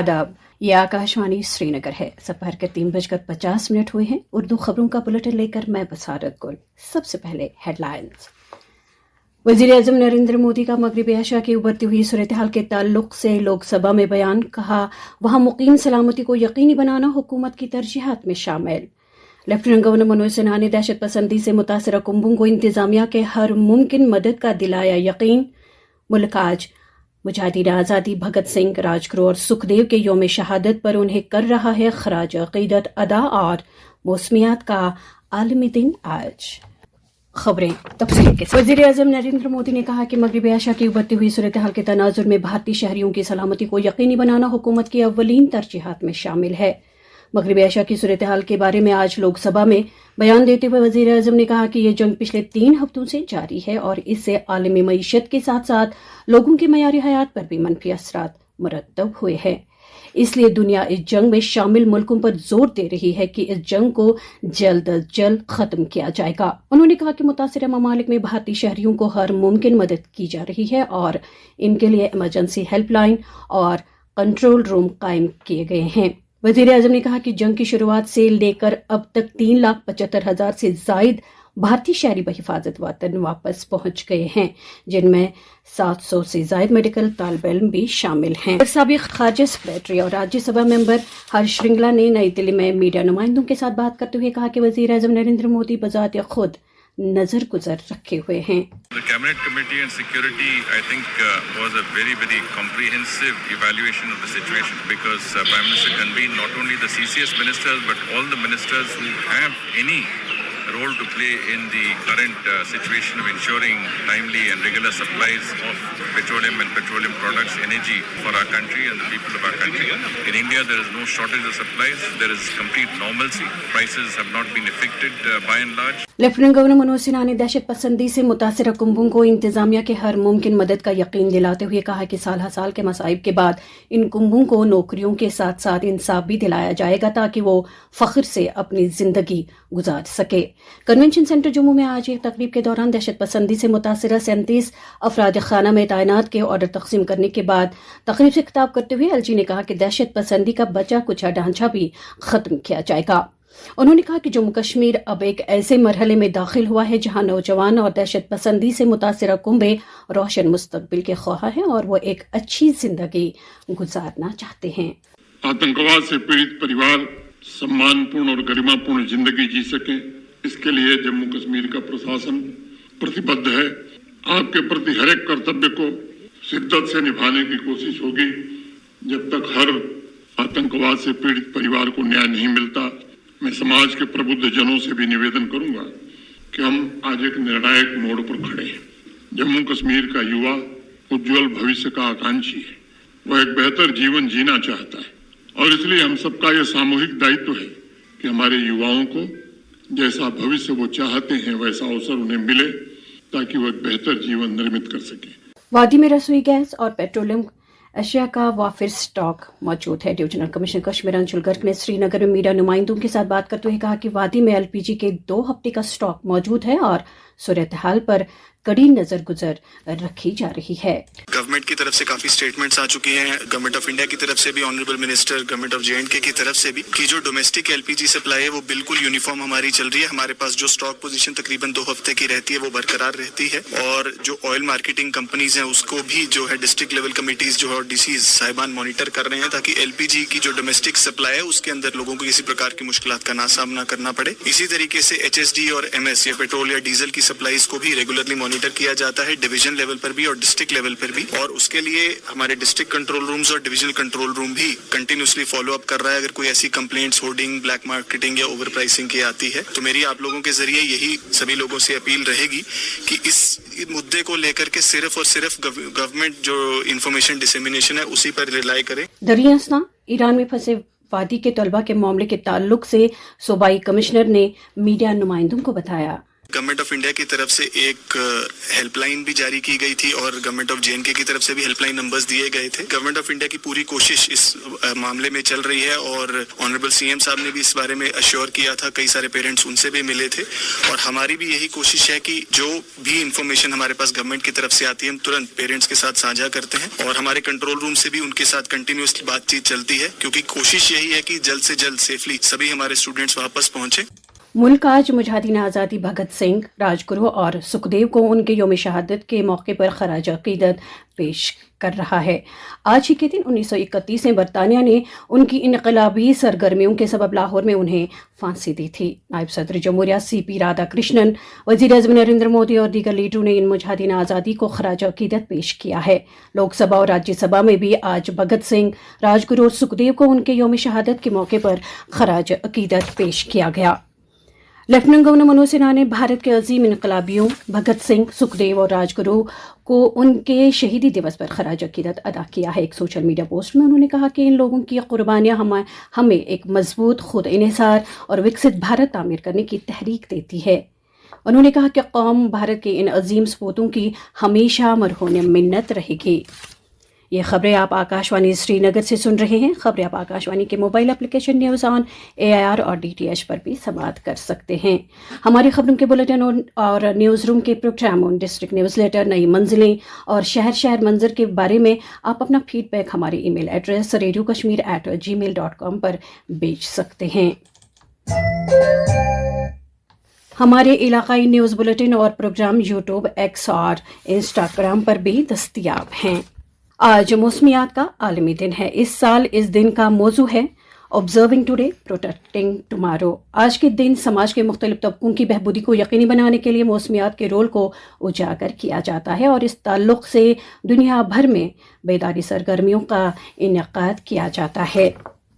आदाब, ये आकाशवाणी श्रीनगर है। दोपहर के 3:50 हुए हैं। उर्दू खबरों का बुलेटिन लेकर मैं बसारत गुल। सबसे पहले हेडलाइंस। वज़ीर-ए-आज़म नरेंद्र मोदी का मगरिबी एशिया की उभरती हुई सूरत-ए-हाल के ताल्लुक से लोकसभा में बयान। कहा, वहाँ मुकीम सलामती को यकीनी बनाना हुकूमत की तरजीहात में शामिल। लेफ्टिनेंट गवर्नर मनोज सिन्हा ने दहशत पसंदी से मुतासरा कुंभों को इंतजामिया के हर मुमकिन मदद का दिलाया यकीन। मुल्क आज मुजाहिदीन आज़ादी भगत सिंह, राजगुरु और सुखदेव के यौम शहादत पर उन्हें कर रहा है खराज अक़ीदत अदा। और मौसमियात का आलमी दिन आज। खबरें तफसील के साथ। वज़ीर-ए-आज़म नरेंद्र मोदी ने कहा कि मगरिबी एशिया की उभरती हुई सूरत-ए-हाल के तनाजुर में भारतीय शहरियों की सलामती को यकीनी बनाना हुकूमत की अव्वलीन तरजीहात में शामिल है। मगरिबी एशिया की सूरत-ए-हाल के बारे में आज लोकसभा में बयान देते हुए वज़ीर-ए-आज़म ने कहा कि ये जंग पिछले 3 हफ्तों से जारी है और इससे आलमी मईशत के साथ साथ लोगों के मयारी हयात पर भी मनफी असरात मुरतब हुए हैं। इसलिए दुनिया इस जंग में शामिल मुल्कों पर जोर दे रही है कि इस जंग को जल्द अज जल्द खत्म किया जाएगा। उन्होंने कहा कि मुतासिर ममालिक में भारतीय शहरियों को हर मुमकिन मदद की जा रही है और इनके लिए इमरजेंसी हेल्पलाइन और कंट्रोल रूम कायम किए गए हैं। वज़ीर-ए-आज़म ने कहा कि जंग की शुरुआत से लेकर अब तक 3,75,000 से जायद भारतीय शहरी बहिफाजत वतन वापस पहुंच गए हैं, जिनमें 700 से जायद मेडिकल तालिब इल्म भी शामिल हैं। साबिक़ खारजा सेक्रेटरी और राज्यसभा मेंबर हर्ष श्रृंगला ने नई दिल्ली में मीडिया नुमाइंदों के साथ बात करते हुए कहा कि वज़ीर-ए-आज़म नरेंद्र मोदी बजात खुद नजर गुजर रखे हुए हैं। The Cabinet Committee on Security, I think, was a very, very comprehensive evaluation of the situation because Prime Minister convened not only the CCS ministers but all the ministers who have any role to play in the current situation of ensuring timely and regular supplies of petroleum and petroleum products, energy for our country and the people of our country. In India, there is no shortage of supplies. There is complete normalcy. Prices have not been affected by and large. Lieutenant governor Manoj Sinha ने दहशत पसंदी से मुतासिरा कुंभों को इंतजामिया के हर मुमकिन मदद का यकीन दिलाते हुए कहा कि साल हर साल के मसाइब के बाद इन कुंभों को नौकरियों के साथ साथ इंसाफ भी दिलाया जाएगा ताकि वो फख्र से अपनी जिंदगी गुजार सके। कन्वेंशन सेंटर जम्मू में आज एक तकरीब के दौरान दहशत पसंदी से मुतासिरा 37 अफराद खाना में तैनात के ऑर्डर तकसीम करने के बाद तकरीब से खिताब करते हुए एलजी ने कहा कि दहशत पसंदी का बचा कुचा ढांचा भी खत्म किया जाएगा। उन्होंने कहा कि जम्मू कश्मीर अब एक ऐसे मरहले में दाखिल हुआ है जहां नौजवान और दहशत पसंदी से मुतासिरा कुंभे रोशन मुस्तकबिल के ख्वाह हैं और वो एक अच्छी जिंदगी गुजारना चाहते हैं। आतंकवाद से पीड़ित परिवार सम्मानपूर्ण और गरिमापूर्ण जिंदगी जी सके, इसके लिए जम्मू कश्मीर का प्रशासन प्रतिबद्ध है। आपके प्रति हर एक कर्तव्य को शिद्दत से निभाने की कोशिश होगी। जब तक हर आतंकवाद से पीड़ित परिवार को न्याय नहीं मिलता, मैं समाज के प्रबुद्ध जनों से भी निवेदन करूंगा कि हम आज एक निर्णायक मोड़ पर खड़े हैं। जम्मू कश्मीर का युवा उज्जवल भविष्य का आकांक्षी है। वह एक बेहतर जीवन जीना चाहता है और इसलिए हम सबका यह सामूहिक दायित्व है कि हमारे युवाओं को जैसा भविष्य वो चाहते हैं वैसा अवसर उन्हें मिले ताकि वो एक बेहतर जीवन निर्मित कर सके। वादी में रसोई गैस और पेट्रोलियम एशिया का वाफिर स्टॉक मौजूद है। डिवीजनल कमिश्नर कश्मीर अंशुल गर्ग ने श्रीनगर में मीडिया नुमाइंदों के साथ बात करते हुए कहा कि वादी में एलपीजी के 2 हफ्ते का स्टॉक मौजूद है और सूरत-ए-हाल पर कड़ी नजर गुजर रखी जा रही है। गवर्नमेंट की तरफ से काफी स्टेटमेंट्स आ चुकी हैं, गवर्नमेंट ऑफ इंडिया की तरफ से भी, honourable minister, government of J&K की तरफ से भी, कि जो डोमेस्टिक एलपीजी सप्लाई है वो बिल्कुल यूनिफॉर्म हमारी चल रही है। हमारे पास जो स्टॉक पोजीशन तकरीबन 2 हफ्ते की रहती है वो बरकरार रहती है और जो ऑयल मार्केटिंग कंपनीज हैं उसको भी जो है डिस्ट्रिक्ट लेवल कमिटीज जो है डीसी साहिबान मॉनिटर कर रहे हैं ताकि एलपीजी की जो डोमेस्टिक सप्लाई है उसके अंदर लोगों को किसी प्रकार की मुश्किलात का ना सामना करना पड़े। इसी तरीके से एचएसडी और एमएस या पेट्रोल या डीजल की सप्लाईज को भी रेगुलरली मॉनिटर किया जाता है, डिवीजन लेवल पर भी और डिस्ट्रिक्ट लेवल पर भी, और उसके लिए हमारे डिस्ट्रिक्ट कंट्रोल रूम्स और डिविजनल कंट्रोल रूम भी कंटिन्यूसली फॉलो अप कर रहा है। अगर कोई ऐसी कंप्लेंट्स होर्डिंग, ब्लैक मार्केटिंग या ओवर प्राइसिंग की आती है तो मेरी आप लोगों के जरिए यही सभी लोगों से अपील रहेगी कि इस मुद्दे को लेकर के सिर्फ और सिर्फ गवर्नमेंट जो इंफॉर्मेशन डिसेमिनेशन है उसी पर रिलाई करे। दरियास्तान ईरान में फंसे वादी के तलबा के मामले के ताल्लुक से सूबाई कमिश्नर ने मीडिया नुमाइंदों को बताया। गवर्नमेंट ऑफ इंडिया की तरफ से एक हेल्पलाइन भी जारी की गई थी और गवर्नमेंट ऑफ जे की तरफ से भी हेल्पलाइन नंबर्स दिए गए थे। गवर्नमेंट ऑफ इंडिया की पूरी कोशिश इस मामले में चल रही है और ऑनरेबल सीएम साहब ने भी इस बारे में अश्योर किया था। कई सारे पेरेंट्स उनसे भी मिले थे और हमारी भी यही कोशिश है कि जो भी इंफॉर्मेशन हमारे पास गवर्नमेंट की तरफ से आती है हम तुरंत पेरेंट्स के साथ साझा करते हैं और हमारे कंट्रोल रूम से भी उनके साथ कंटिन्यूअसली बातचीत चलती है, क्योंकि कोशिश यही है कि जल्द से जल्द सेफली सभी हमारे स्टूडेंट्स वापस पहुंचे। मुल्क आज मुजाहिदीन आज़ादी भगत सिंह, राजगुरु और सुखदेव को उनके यौम शहादत के मौके पर खराज अक़ीदत पेश कर रहा है। आज ही के दिन 1931 में बरतानिया ने उनकी इनकलाबी सरगर्मियों के सबब लाहौर में उन्हें फांसी दी थी। नायब सदर जमहूरिया CP राधाकृष्णन, वज़ीर आज़म नरेंद्र मोदी और दीगर लीडरों ने इन मुजाहिदीन आज़ादी को खराज अक़ीदत पेश किया है। लोकसभा और राज्यसभा में भी आज भगत सिंह, राजगुरु और सुखदेव को उनके यौम शहादत के मौके पर खराज अक़ीदत पेश किया गया। लेफ्टिनेंट गवर्नर मनोज सिन्हा ने भारत के अजीम इनकलाबियों भगत सिंह, सुखदेव और राजगुरु को उनके शहीदी दिवस पर खराज अक़ीदत अदा किया है। एक सोशल मीडिया पोस्ट में उन्होंने कहा कि इन लोगों की कुर्बानियाँ हमें एक मजबूत, खुद इन्हिसार और विकसित भारत तामीर करने की तहरीक देती है। उन्होंने कहा कि कौम भारत के इन अजीम सपूतों की हमेशा मरहून मिन्नत रहेगी। ये खबरें आप आकाशवाणी श्रीनगर से सुन रहे हैं। खबरें आप आकाशवाणी के mobile application news on AIR और DTH पर भी समाअत कर सकते हैं। हमारी खबरों के बुलेटिन और न्यूज़ रूम के program on district newsletter, नई मंजिलें और शहर शहर मंजर के बारे में आप अपना फीडबैक हमारे ईमेल एड्रेस radiokashmir@gmail.com पर भेज सकते हैं। हमारे इलाकाई न्यूज़ बुलेटिन और प्रोग्राम यूट्यूब, X और इंस्टाग्राम पर भी दस्तयाब हैं। आज मौसमियात का आलमी दिन है। इस साल इस दिन का मौजू है ऑब्जर्विंग टुडे, प्रोटेक्टिंग टुमारो। आज के दिन समाज के मुख्तलिफ तबकों की बहबूदी को यकीनी बनाने के लिए मौसमियात के रोल को उजागर किया जाता है और इस ताल्लुक़ से दुनिया भर में बेदारी सरगर्मियों का इनेकाद किया जाता है।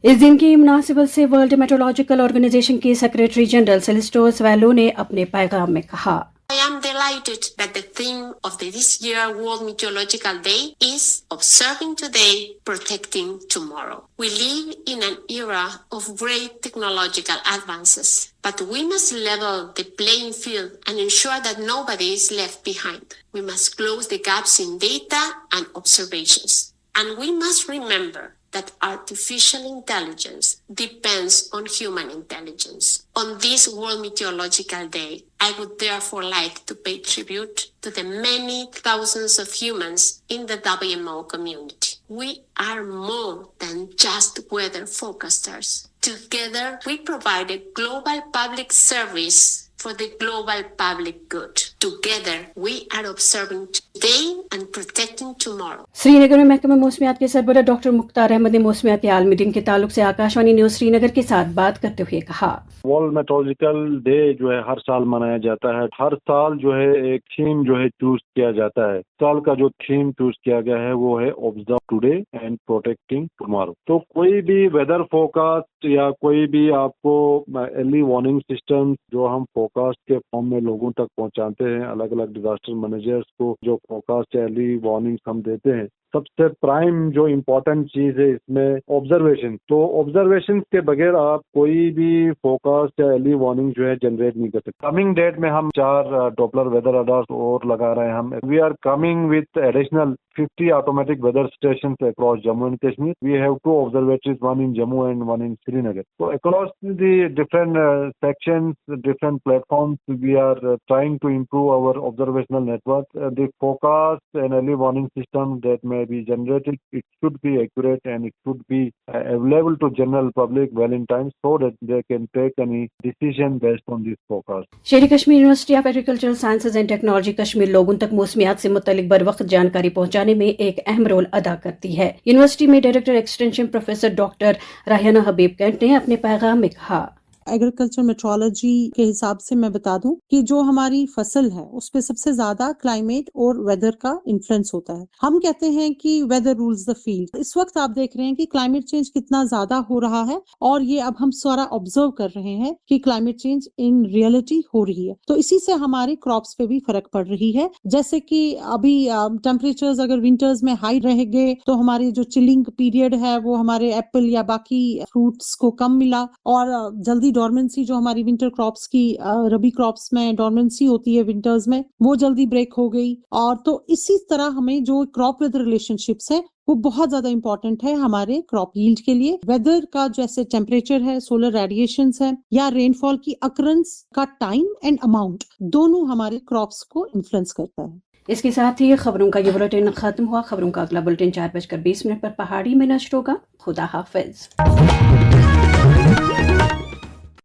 इस दिन की मुनासिबत से वर्ल्ड मेट्रोलॉजिकल ऑर्गेनाइजेशन की सेक्रेटरी जनरल सेलिस्टो स्वेलो ने अपने पैगाम में कहा, I am delighted that the theme of this year World Meteorological Day is Observing Today, Protecting Tomorrow. We live in an era of great technological advances, but we must level the playing field and ensure that nobody is left behind. We must close the gaps in data and observations. And we must remember that artificial intelligence depends on human intelligence. On this World Meteorological Day, I would therefore like to pay tribute to the many thousands of humans in the WMO community. We are more than just weather forecasters. Together, we provide a global public service for the global public good. Together, we are observing today and protecting tomorrow. Srinagar में महकमा मौसमियात के सरबराह doctor Mukhtar Ahmad ने मौसमियाती आलमी दिन के ताल्लुक से Akashvani news Srinagar के साथ बात करते हुए कहा, वर्ल्ड मेट्रोलॉजिकल डे जो है हर साल मनाया जाता है। हर साल जो है एक थीम जो है चूज किया जाता है। साल का जो थीम चूज किया गया है वो है observe today and protecting tomorrow. तो कोई भी वेदर फोरकास्ट या कोई भी आपको अर्ली वार्निंग सिस्टम जो हम फोरकास्ट के फॉर्म में लोगों तक पहुंचाते हैं, अलग अलग डिजास्टर मैनेजर्स को जो फोरकास्ट या अर्ली वार्निंग हम देते हैं, सबसे प्राइम जो इम्पोर्टेंट चीज है इसमें ऑब्जर्वेशन। तो ऑब्जर्वेशन के बगैर आप कोई भी फोरकास्ट या अर्ली वार्निंग जो है जनरेट नहीं कर सकते। कमिंग डेट में हम 4 डॉपलर वेदर रडार्स और लगा रहे हैं। हम we are coming with additional 50 automatic weather stations across Jammu and Kashmir. We have 2 observatories, one in Jammu and one in Srinagar. So across the different sections, different platforms, we are trying to improve our observational network. The forecast and early warning system that may be generated, it should be accurate and it should be available to general public well in time so that they can take any decision based on this forecast. शेर Kashmir university of agricultural sciences and technology Kashmir लोगों तक मौसमियात से मुतल्लिक बर वक्त जानकारी पहुंचाने में एक अहम रोल अदा करती है। यूनिवर्सिटी में डायरेक्टर एक्सटेंशन प्रोफेसर डॉक्टर रायहाना हबीब कैंट ने अपने पैगाम में कहा, एग्रीकल्चर मेट्रोलॉजी के हिसाब से मैं बता दूं कि जो हमारी फसल है उस पे सबसे ज्यादा क्लाइमेट और वेदर का इन्फ्लुएंस होता है। हम कहते हैं कि वेदर रूल्स द फील्ड। इस वक्त आप देख रहे हैं कि क्लाइमेट चेंज कितना ज्यादा हो रहा है और ये अब हम सारा ऑब्जर्व कर रहे हैं कि क्लाइमेट चेंज इन रियलिटी हो रही है। तो इसी से हमारे क्रॉप्स पे भी फर्क पड़ रही है। जैसे कि अभी टेम्परेचर्स अगर विंटर्स में हाई रहेंगे तो हमारी जो चिलिंग पीरियड है वो हमारे एप्पल या बाकी फ्रूट्स को कम मिला और जल्दी डोरमेंसी जो हमारी विंटर क्रॉप्स की रबी क्रॉप्स में डोरमेंसी होती है विंटर्स में, वो जल्दी ब्रेक हो गई। और तो इसी तरह हमें जो क्रॉप वेदर रिलेशनशिप्स है वो बहुत ज्यादा इंपॉर्टेंट है हमारे क्रॉप यील्ड के लिए। वेदर का जैसे टेम्परेचर है, सोलर रेडिएशंस है या रेनफॉल की अकरेंस का टाइम एंड अमाउंट, दोनों हमारे क्रॉप्स को इन्फ्लुएंस करता है। इसके साथ ही खबरों का ये बुलेटिन खत्म हुआ। खबरों का अगला बुलेटिन 4:20 पर पहाड़ी में नष्ट होगा। खुदा हाफिज।